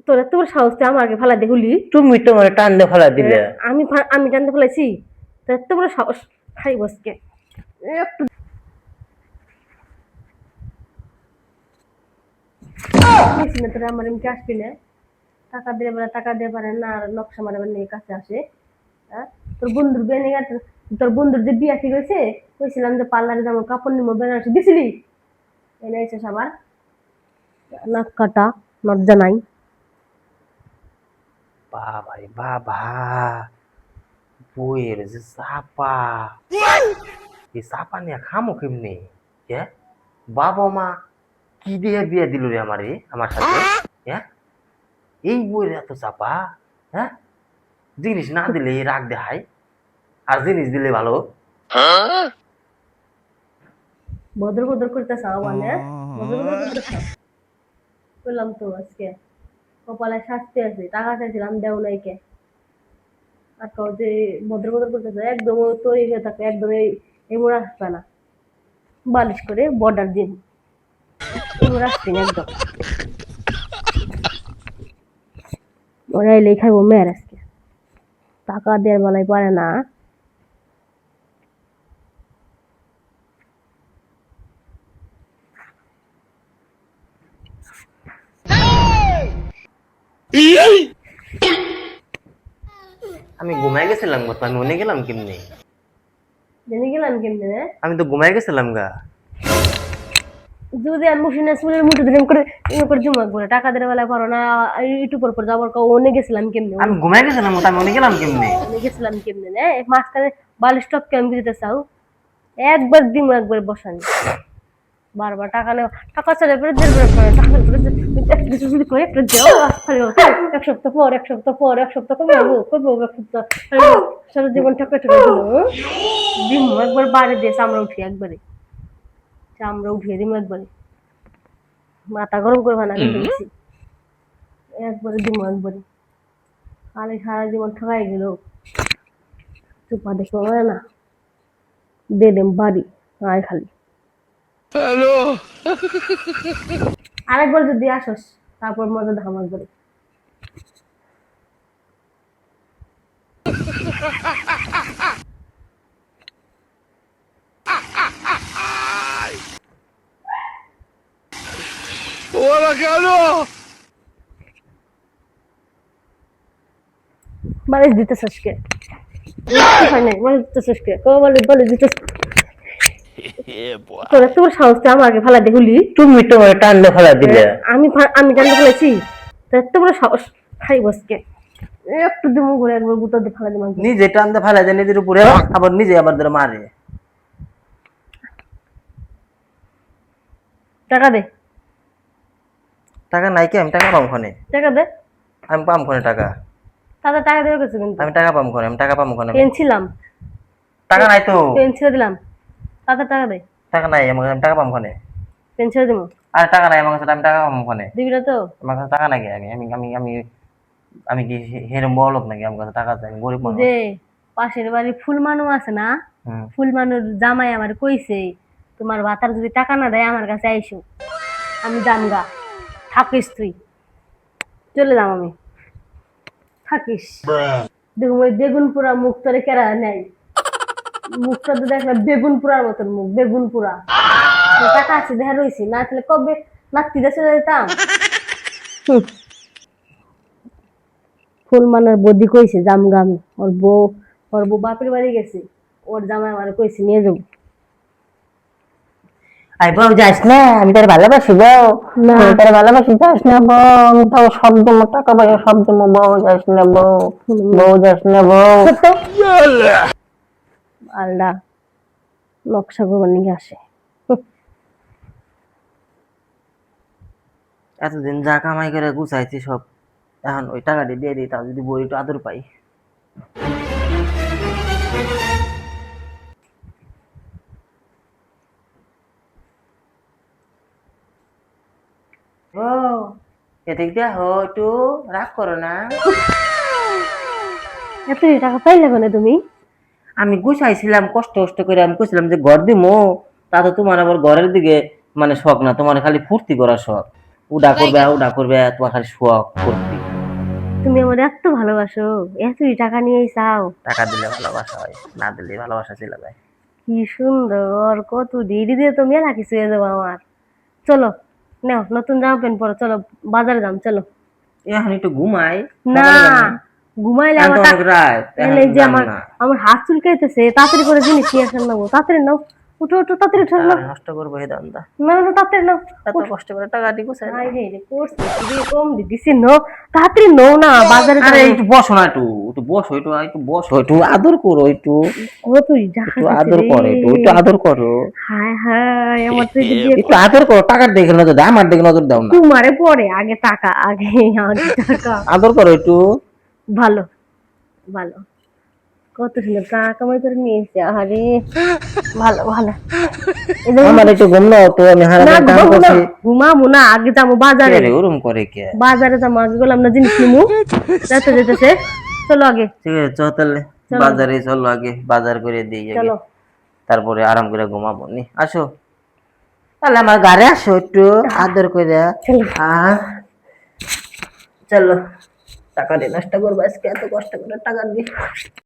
তোরা তোর সাহসটা আমাকে ফালা দে হুলি। তুমি তো মানে টান দিয়ে ফেলা দিলে। আমি আমি জানতে ফেলাইছি। তোর এত বড় সাহস, খাই বসকে একটু নিয়েছি না তোরা আমার এমনি আসবি না। টাকা দিয়ে পারে, টাকা দিয়ে পারে না, আর নকশা মারাবার নিয়ে কাছে আসে। হ্যাঁ, তোর বন্ধুর বিয়ে নিয়ে তোর বন্ধুর যে বিয়া ঠিক হয়েছে, কইছিলাম যে পার্লারে যাবো, কাপড় নিবো, বেনারসি দিছিলি, এনে এসেছ আবার নাক কাটা, লজ্জা নাই। বাবা রে বাবা, বইয়ের যে চাপা, এই চাপা নিয়ে খামো কেমনি? হ্যাঁ, বাবা মা কি দিয়ে বিয়ে দিল রে আমারে, আমার সাথে? হ্যাঁ, এই বইয়ের এত চাপা। হ্যাঁ, জিনিস না দিলে রাগ দেখায়, আর জিনিস দিলে ভালো। বদর বদর করতে চাও মানে, বদর বদর করতে চাও। বললাম তো আজকে কপালে শাস্তি আছে, টাকা চাইছিলাম দেও নাই কে। আর কও যে বদর বদর করতে চাও, একদম তৈরি হয়ে থাকবে, একদম এমন আসবে না, বালিশ করে বর্ডার দিন, এমন আসবি না একদম। ওরা এলেই খাইবো মেয়ের আজকে, টাকা দেওয়ার বেলায় পারে না। আমি ঘুমাই গেছিলাম গো, তো আমি মনে গেলাম কেমনি? জেনে গেলাম কেমনে রে? আমি তো ঘুমাই গেছিলাম গা। যদি আমি মুসিনা চুলের মুঠো দিলাম করে এমন করে জুমাক করে টাকা দেওয়ার বেলায় পারো না, একটু পর পর যাবার কাউ অনে গেছিলাম কেমনে, আমি ঘুমাই গেছিলাম তো আমি মনে গেলাম কেমনি? অনে গেছিলাম কেমনে রে? মাঝখানে বালিশ টপকে আমি দিতে চাও, একবার দিমু একবার বসানি, বারবার টাকা নেওয়া, টাকা চাইলে পরে দেড় বেলা পরে টাকা চাইলে পরে একটা যদি করে একটা দেও, খালি এক সপ্তাহ পর, এক সপ্তাহ পর, এক সপ্তাহ কবে হবো, কবে হবো, এক সপ্তাহ সারা জীবন টাকা টাকা দিল দিমু একবার, বাড়ি দিয়ে চামড়া উঠিয়ে একবারে, চামড়া উঠিয়ে দিমু একবারে, মাথা গরম করবা না কিন্তু বেশি, একবারে দিমু একবারে, খালি সারা জীবন ঠকাই গেল, চুপা দেখতে পারে না, দিয়ে দেম বাড়ি, আয় খালি। আরেকবার যদি আসস তারপর মজা দেখাম একবারে। বালিশ দিতেছিস কে? বালিশ দিতেছিস কে? বালিশ দিতেছিস? তোর এত বড় সাহস তুই আমাকে ফালা দে হুলি। তুমি তো মানে টান দিয়ে ফেলা দিলে। আমি জানতে ফেলেছি, তোর এত বড় সাহস, খাই বসকে একটু দিমু করে একবার গুতা দিয়ে ফালা দিমাম। নিজে টান দিয়ে ফেলা যায় নিজের উপরে, আবার নিজে আবার ধরে মারে। টাকা দে। টাকা নাই কি? আমি টাকা পাম কোনে? টাকা দে। আমি পাম কোনে টাকা? তাদের টাকা দেওয়ার কিছু কিন্তু। আমি টাকা পাম কোনে? আমি টাকা পাম কোনে? পেনছিলাম, টাকা নাই তো। পেনছিল দিলাম, তাদের টাকা দে। টাকা নাই আমার কাছে, আমি টাকা পাম কোনে? পেনছিল দিমু। আর টাকা নাই আমার কাছে, আমি টাকা পাম কোনে? দিবি না তো? আমার কাছে টাকা নাই। আমি আমি আমি আমি আমি কি হেরম বড় লোক নাকি? আমার কাছে টাকা চাই, আমি গরিব মানুষ। যে পাশের বাড়ি ফুলমানু আছে না, ফুলমানুর জামাই আমার কইছে তোমার ভাতার যদি টাকা না দেয় আমার কাছে আইসো, আমি জানগা, থাকিস তুই, চলে যাম আমি, থাকিস। দেখুন ওই বেগুন পোড়া মুখ তোরে কেরা নেই, মুখটা তো দেখলাম বেগুন পোড়ার মতন মুখ, বেগুন পোড়া। টাকা আছে দেখা রয়েছি, না তাহলে কবে নাতিটা চলে যেতাম। ফুলমানের বদি কইছে জামগা আমি, ওর বউ বাপের বাড়ি গেছে, ওর জামাই আমার কইছে নিয়ে যাবো। আই বউ যাস না, আমি তোর ভালোবাসি বউ, না তোর ভালোবাসি, যাস না বউ, আমি তো সব জন্য টাকা পয়সা সব জন্য, বউ যাস না বউ, বউ যাস না বউ। আলদা নকশা করবার নিয়ে আসে। এতদিন যা কামাই করে গুছাইছি সব, এখন ওই টাকাটি দিয়ে দিই, তাও যদি বই একটু আদর পাই। ও এদিক দিয়ে হো, একটু রাগ করো না। এত টাকা পাইলে মানে তুমি? আমি গুছাইছিলাম কষ্ট কষ্ট করে, আমি কইছিলাম যে ঘর দিমো, তা তো তোমার আবার ঘরের দিকে মানে শখ না, তোমার খালি ফুর্তি করার শখ। উডা করবে তোমার খালি শখ করবি। তুমি আমার এত ভালোবাসো, এতই টাকা নিয়েই চাও। টাকা দিলে ভালোবাসা হয়, না দিলে ভালোবাসা চলে যায়। কি সুন্দর, কত ডিগ্রি দিয়ে তো মেলা কিছু হয়ে যাবো আমার। চলো, নাও নতুন জামা প্যান্ট পরো, চলো বাজারে যাম, চলো। এখন একটু ঘুমাই, না, সকালে যাবো। ঘুমাইলে এখন আমার তো অনেক রাত, এখন এই যে যাম আমার না। আমার হাত চুলকাইতেছে, তাড়াতাড়ি করে জিনিস নিয়ে আসেন নেবো, তাড়াতাড়ি নাও। উঠো উঠো, তাড়াতাড়ি উঠো না। টাকা নষ্ট করবো এই দান্দা, না না, তাড়াতাড়ি নাও। এত কষ্ট করে টাকা দিয়ে গুছাই না। আই রে রে, করছি কি দিয়ে কম দিছি, নো তাড়াতাড়ি নাও না, বাজারে আরে যাবো। একটু বসো না, একটু বসো, একটু বসো, একটু আদর করো, কতই দেখা একটু গেছে আদর রে। করো, একটু আদর করো, হায় হায়, আমার তো এই যে একটু আদর করো। টাকার দিকে নজর দাও, আমার দিকে নজর দাও না। তোমারে পরে, আগে টাকা, আগে আগে টাকা। আদর করো একটু। ভালো ভালো, কত সুন্দর টাকা কামাই করে নিয়ে এসেছে, আরে ভালো ভালো। এই যে আমার একটু ঘুম নাও তো, আমি না, হারাদিন কাম ঘুমাবো না, করছি। ঘুমাবো না, আগে যাবো বাজারে। কে রে ওরম করে কে? বাজারে যাবো, আগে গেলাম না জিনিস নিমু, যেতে যেতেছে। চলো আগে, ঠিক আছে চল তাহলে, চলো। বাজারে চলো, আগে বাজার করে দিই আগে, চলো। তারপরে আরাম করে ঘুমাবো নি। আসো তাহলে আমার ঘরে আসো, একটু আদর করে। চলো। আর চলো, টাকা দিয়ে নষ্ট করবো আজকে, এত কষ্ট করে টাকা দিয়ে।